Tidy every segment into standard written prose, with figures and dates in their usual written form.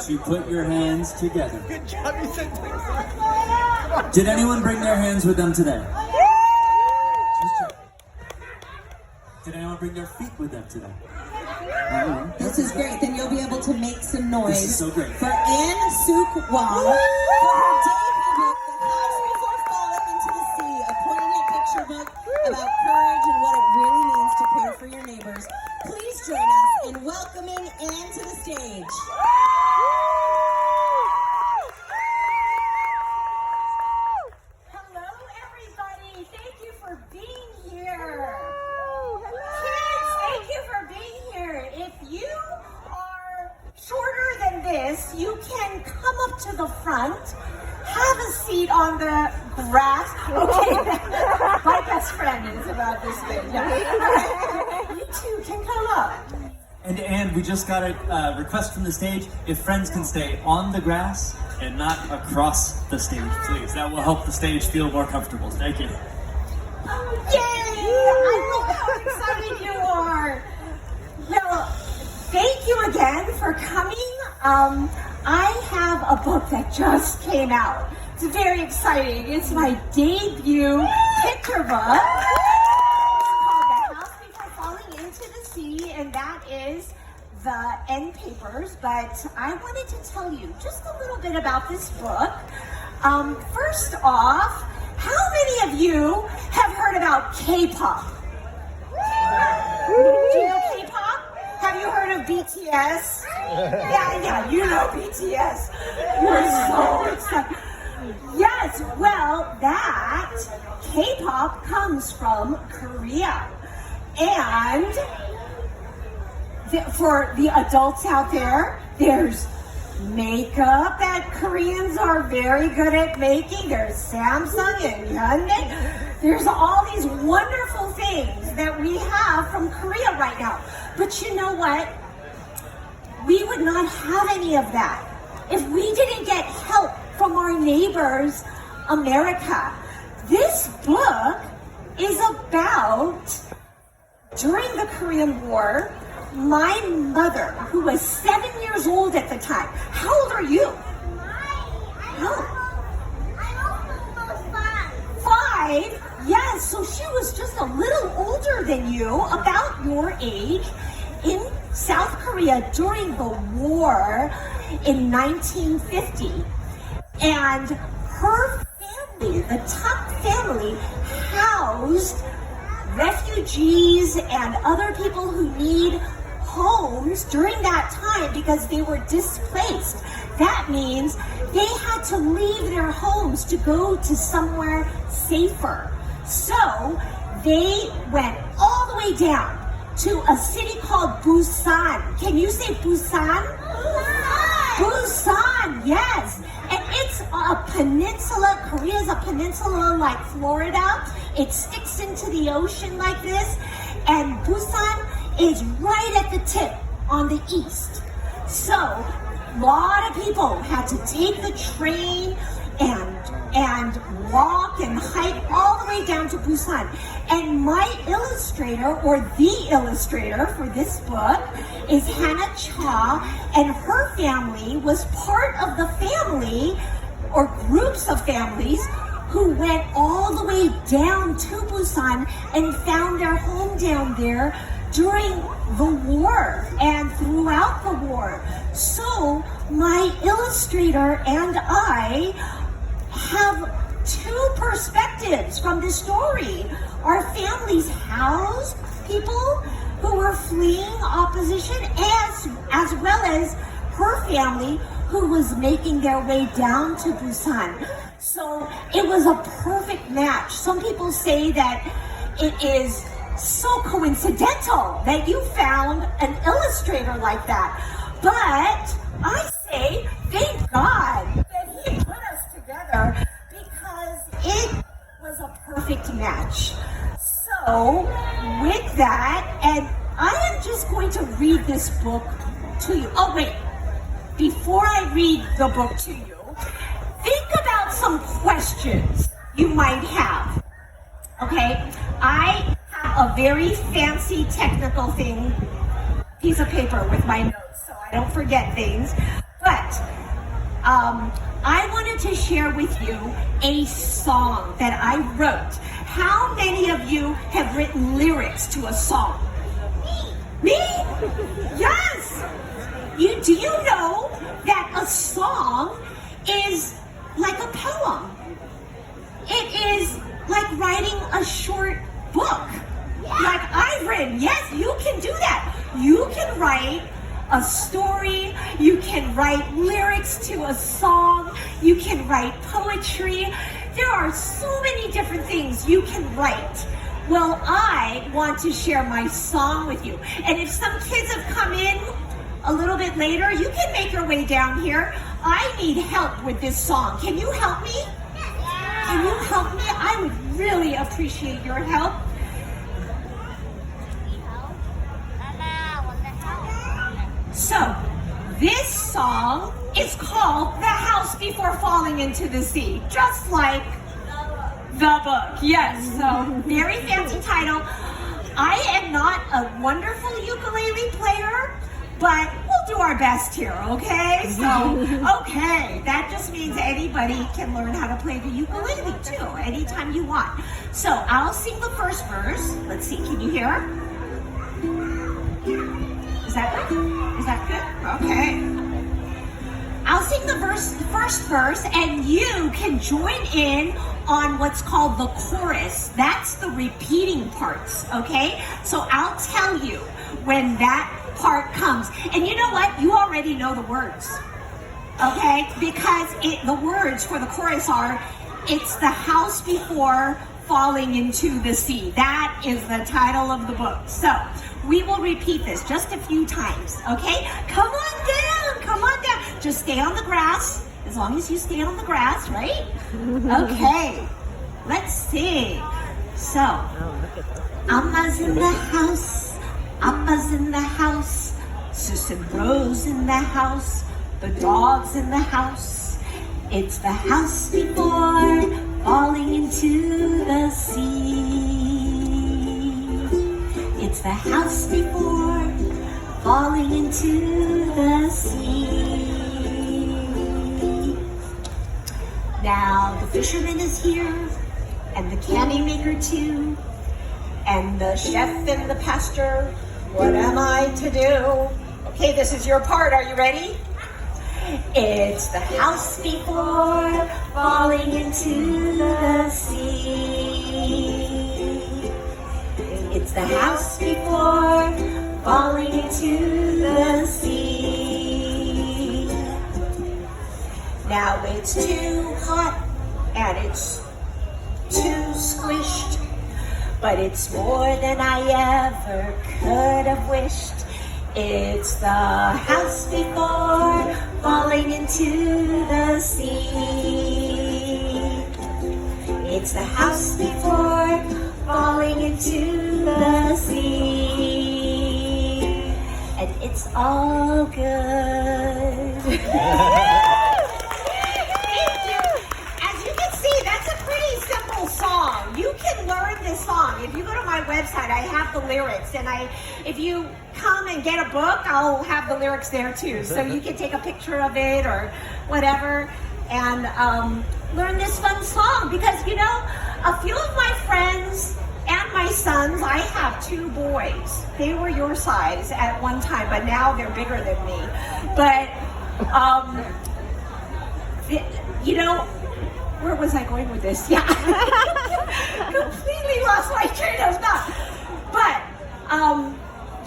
to put your hands together. Good job, you said Did anyone bring their hands with them today? Just check. Did anyone bring their feet with them today? This is great. Then you'll be able to make some noise. This is so great. For Suk Wang, for her debut book, The House Before Falling into the Sea, a poignant picture book about courage and what it really means to care for your neighbors. Please join us in welcoming Anne to the stage. Hello, everybody. Thank you for being here. Kids, thank you for being here. If you are shorter than this, you can come up to the front, have a seat on the grass. Okay, my best friend is about this thing. Yeah. You two can come up. And we just got a request from the stage. If friends can stay on the grass and not across the stage, please. That will help the stage feel more comfortable. Thank you. Yay! I love how excited you are. Well, thank you again for coming. I have a book that just came out. It's very exciting. It's my debut picture book. It's called The House Before Falling into the Sea, and that is the end papers. But I wanted to tell you just a little bit about this book. First off, how many of you have heard about K-pop? Do you know K-pop? Have you heard of BTS? Yeah, you know BTS. You're so excited. Yes, well, that K-pop comes from Korea. And for the adults out there, there's makeup that Koreans are very good at making. There's Samsung and Hyundai. There's all these wonderful things that we have from Korea right now. But you know what? We would not have any of that if we didn't get help from our neighbors, America. This book is about, during the Korean War, my mother, who was 7 years old at the time. How old are you? Five? Yes, so she was just a little older than you, about your age, in South Korea during the war in 1950. And her family, the top family, housed refugees and other people who need homes during that time because they were displaced. That means they had to leave their homes to go to somewhere safer. So they went all the way down to a city called Busan. Can you say Busan? Busan, yes. And it's a peninsula. Korea is a peninsula like Florida. It sticks into the ocean like this. And Busan is right at the tip on the east. So a lot of people had to take the train and walk and hike all the way down to Busan. And my illustrator, or the illustrator for this book, is Hannah Cha, and her family was part of the family, or groups of families, who went all the way down to Busan and found their home down there during the war and throughout the war. So my illustrator and I have two perspectives from this story. Our families housed people who were fleeing opposition, as well as her family who was making their way down to Busan. So it was a perfect match. Some people say that it is so coincidental that you found an illustrator like that. But I say, thank God that he put us together, because it was a perfect match. So with that, and I am just going to read this book to you. Oh wait, before I read the book to you, think about some questions you might have. Okay, I have a very fancy technical piece of paper with my notes, so I don't forget things. But I wanted to share with you a song that I wrote. How many of you have written lyrics to a song? Me? Yes! Do you know that a song is like a poem? It is like writing a short book. Like I've written. Yes, you can do that. You can write a story, you can write lyrics to a song, you can write poetry. There are so many different things you can write. Well, I want to share my song with you. And if some kids have come in a little bit later, you can make your way down here. I need help with this song. Can you help me? Can you help me? I would really appreciate your help. So, this song is called The House Before Falling into the Sea, just like the book. Yes, so very fancy title. I am not a wonderful ukulele player, but we'll do our best here, okay? So, okay, that just means anybody can learn how to play the ukulele too, anytime you want. So, I'll sing the first verse. Let's see, can you hear? Is that good? Is that good? Okay. I'll sing the first verse, and you can join in on what's called the chorus. That's the repeating parts, okay? So I'll tell you when that part comes. And you know what? You already know the words, okay? Because the words for the chorus are, it's the house before falling into the sea. That is the title of the book. So we will repeat this just a few times, okay? Come on down, come on down. Just stay on the grass, as long as you stay on the grass, right? Okay, let's sing. So, Amma's in the house, Appa's in the house, Sis and Bro's in the house, the dog's in the house. It's the house before falling into the sea. It's the house before falling into the sea. Now the fisherman is here, and the candy maker too, and the chef and the pastor. What am I to do? Okay, this is your part. Are you ready? It's the house before falling into the sea. It's the house before falling into the sea. Now it's too hot and it's too squished, but it's more than I ever could have wished. It's the house before falling into the sea. It's the house before falling into the sea. And it's all good. As you can see, that's a pretty simple song. You can learn this song. If you go to my website, I have the lyrics. And if you come and get a book, I'll have the lyrics there too. So you can take a picture of it or whatever and learn this fun song. Because, you know, a few of my friends and my sons, I have 2 boys. They were your size at one time, but now they're bigger than me. But, you know, where was I going with this? Yeah. Completely lost my train of thought. But,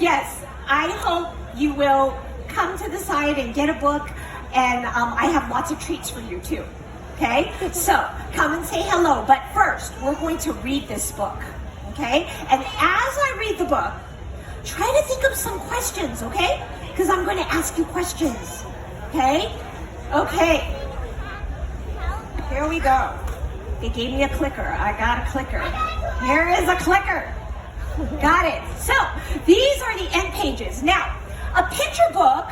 yes, I hope you will come to the site and get a book, and I have lots of treats for you too, okay? So, come and say hello, but first, we're going to read this book, okay? And as I read the book, try to think of some questions, okay? Because I'm going to ask you questions, okay? Okay. Here we go. They gave me a clicker. I got a clicker. Here is a clicker. Got it. So, these are the end pages. Now, a picture book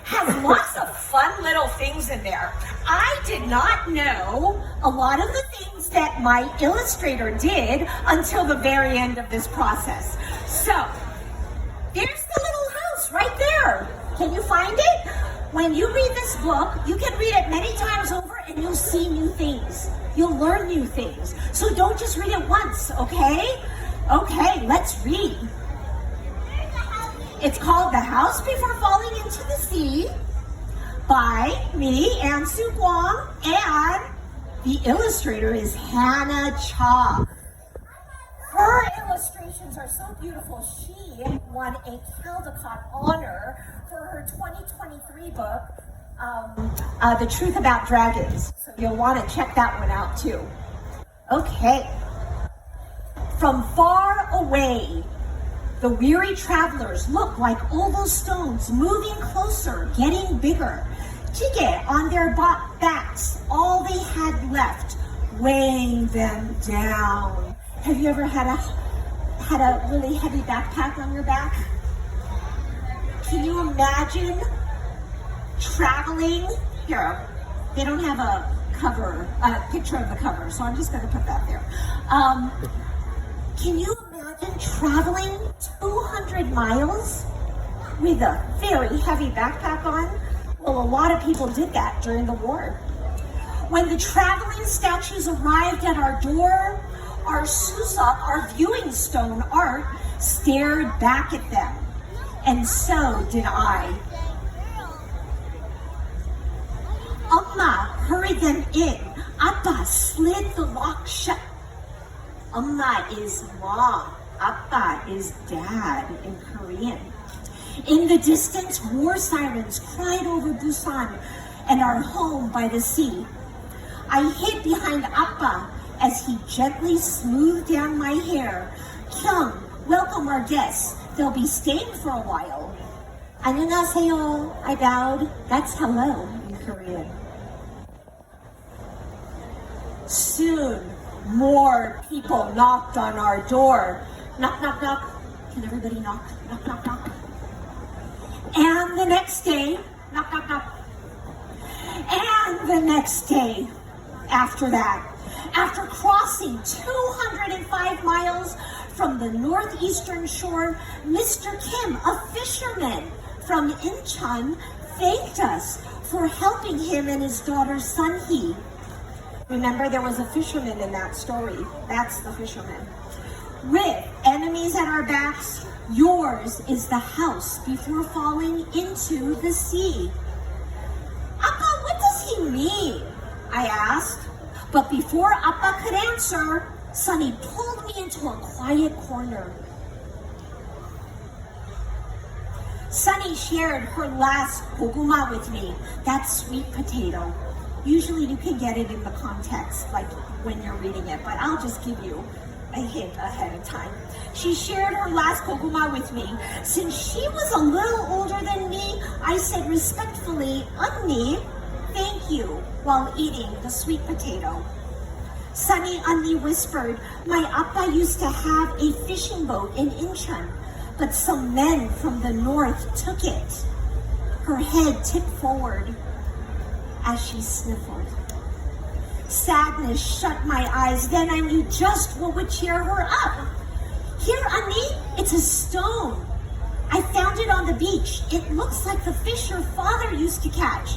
has lots of fun little things in there. I did not know a lot of the things that my illustrator did until the very end of this process. So, there's the little house right there. Can you find it? when you read this book, you can read it many times over and you'll see new things. You'll learn new things. So don't just read it once, okay? Okay, let's read. It's called The House Before Falling into the Sea by me and Suk Wang, and the illustrator is Hannah Cha. Her illustrations are so beautiful. She won a Caldecott honor for her 2023 book, The Truth About Dragons. So you'll want to check that one out too. Okay. From far away, the weary travelers looked like oval stones moving closer, getting bigger. Jige on their backs, all they had left, weighing them down. Have you ever had a really heavy backpack on your back? Can you imagine traveling? Here, they don't have a picture of the cover, so I'm just going to put that there. Can you imagine traveling 200 miles with a very heavy backpack on? Well, a lot of people did that during the war. When the traveling statues arrived at our door, our susa, our viewing stone art, stared back at them. And so did I. Amma hurried them in. Appa slid the lock shut. Amma is mom. Appa is dad in Korean. In the distance, war sirens cried over Busan and our home by the sea. I hid behind Appa as he gently smoothed down my hair. Kyung, welcome our guests. They'll be staying for a while. 안녕하세요. I bowed. That's hello in Korean. Soon, more people knocked on our door. Knock, knock, knock. Can everybody knock? Knock, knock, knock. And the next day, knock, knock, knock. And the next day after that, after crossing 205 miles from the northeastern shore, Mr. Kim, a fisherman from Incheon, thanked us for helping him and his daughter Sunhee. Remember, there was a fisherman in that story. That's the fisherman. With enemies at our backs, yours is the house before falling into the sea. Appa, what does he mean? I asked. But before Appa could answer, Sunny pulled me into a quiet corner. Sunny shared her last goguma with me. That's sweet potato. Usually you can get it in the context, like when you're reading it, but I'll just give you a hint ahead of time. She shared her last goguma with me. Since she was a little older than me, I said respectfully, Unni, thank you, while eating the sweet potato. Sunny Unni whispered, my appa used to have a fishing boat in Incheon, but some men from the north took it. Her head tipped forward as she sniffled. Sadness shut my eyes. Then I knew just what would cheer her up. Here, Annie, it's a stone. I found it on the beach. It looks like the fish your father used to catch.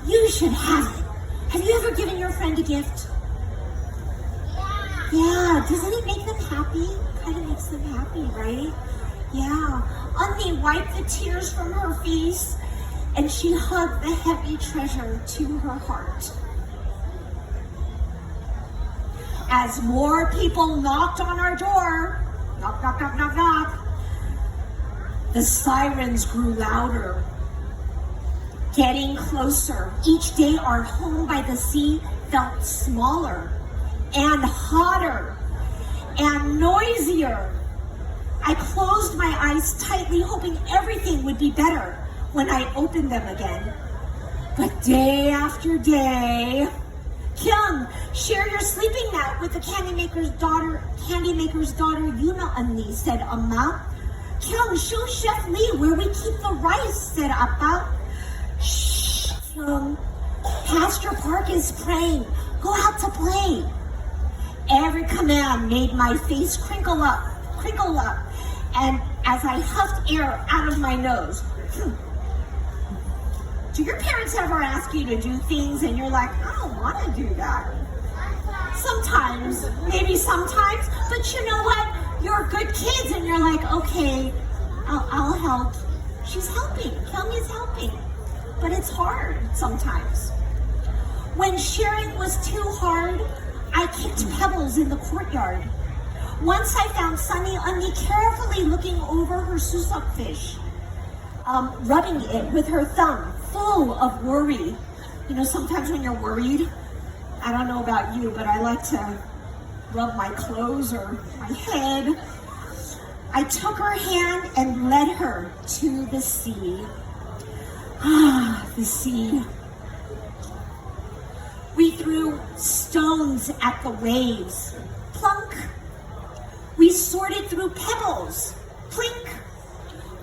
You should have it. Have you ever given your friend a gift? Yeah, doesn't it make them happy? Kind of makes them happy, right? Yeah. Annie wiped the tears from her face and she hugged the heavy treasure to her heart. As more people knocked on our door, knock, knock, knock, knock, knock, the sirens grew louder, getting closer. Each day our home by the sea felt smaller and hotter and noisier. I closed my eyes tightly, hoping everything would be better when I opened them again. But day after day, Kyung, share your sleeping mat with the candy maker's daughter, Yuna Unni, said Amma. Kyung, show Chef Lee where we keep the rice, said Appa. Shh, Kyung, Pastor Park is praying. Go out to play. Every command made my face crinkle up, and as I huffed air out of my nose, Do your parents ever ask you to do things and you're like, I don't want to do that? Sometimes, maybe sometimes, but you know what? You're good kids and you're like, okay, I'll help. She's helping, Kyung's helping. But it's hard sometimes. When sharing was too hard, I kicked pebbles in the courtyard. Once I found Sunny Onni carefully looking over her susuk fish, rubbing it with her thumb, full of worry. You know, sometimes when you're worried, I don't know about you, but I like to rub my clothes or my head. I took her hand and led her to the sea. Ah, the sea. We threw stones at the waves. Plunk. We sorted through pebbles. Plink.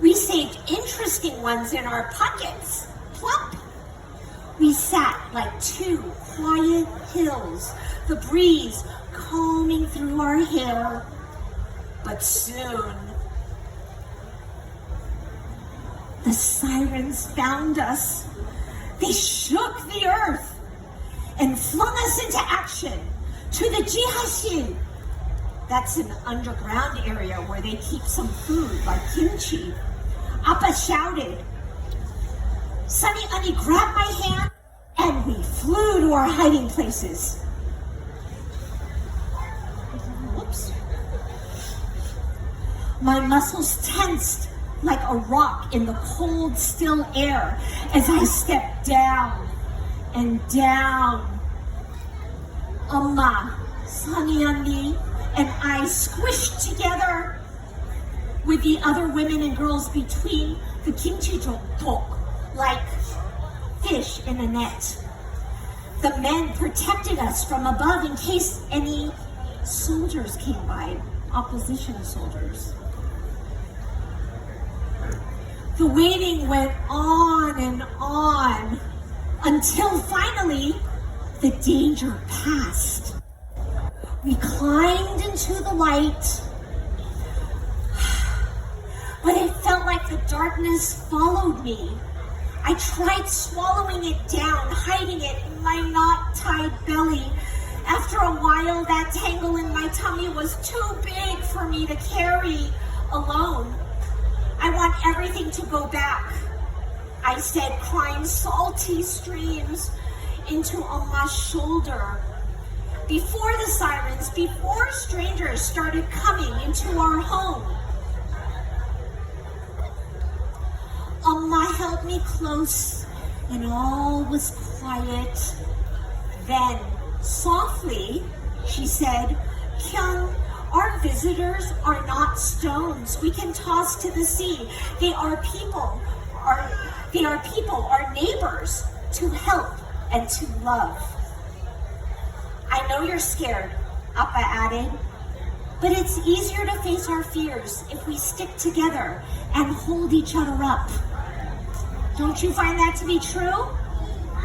We saved interesting ones in our pockets. Plop. We sat like two quiet hills, the breeze combing through our hair. But soon, the sirens found us. They shook the earth and flung us into action to the Jihashi. That's an underground area where they keep some food like kimchi. Appa shouted. Sunny Onni grabbed my hand and we flew to our hiding places. Whoops. My muscles tensed like a rock in the cold, still air as I stepped down and down. Amma, Sunny Onni, and I squished together with the other women and girls between the kimchi tok, like fish in a net. The men protected us from above in case any soldiers came by, opposition soldiers. The waiting went on and on until finally the danger passed. We climbed into the light, but it felt like the darkness followed me. I tried swallowing it down, hiding it in my knot-tied belly. After a while, that tangle in my tummy was too big for me to carry alone. I want everything to go back, I said, crying salty streams into Amma's shoulder. Before the sirens, before strangers started coming into our home, Amma held me close and all was quiet. Then, softly, she said, Kyung, our visitors are not stones we can toss to the sea. They are people, our neighbors, to help and to love. I know you're scared, Appa added, but it's easier to face our fears if we stick together and hold each other up. Don't you find that to be true?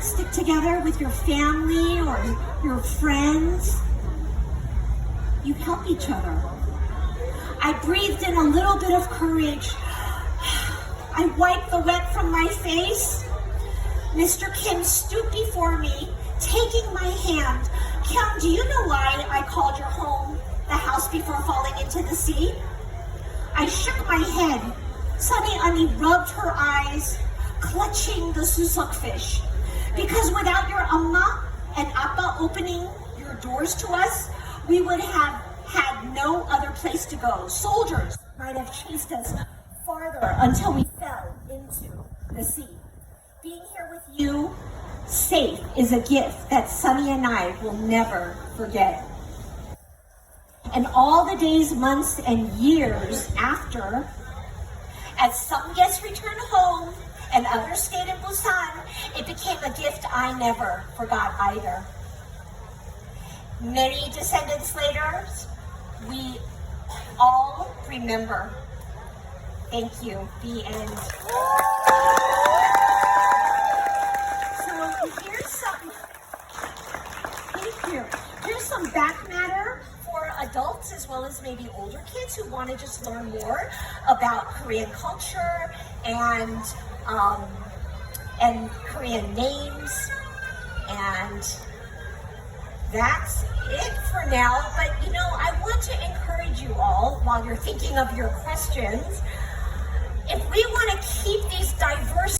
Stick together with your family or your friends. You help each other. I breathed in a little bit of courage. I wiped the wet from my face. Mr. Kim stooped before me, taking my hand. Kyung, do you know why I called your home the house before falling into the sea? I shook my head. Sunny Onni rubbed her eyes, clutching the susuk fish. Because without your Amma and Appa opening your doors to us, we would have had no other place to go. Soldiers might have chased us farther until we fell into the sea. Being here with you, safe, is a gift that Sunny and I will never forget. And all the days, months, and years after, as some guests returned home and others stayed in Busan, it became a gift I never forgot either. Many descendants later, we all remember. Thank you. The end. So here's some back matter for adults as well as maybe older kids who want to just learn more about Korean culture and and Korean names. And that's it for now. But you know, I want to encourage you all, while you're thinking of your questions, if we want to keep these diverse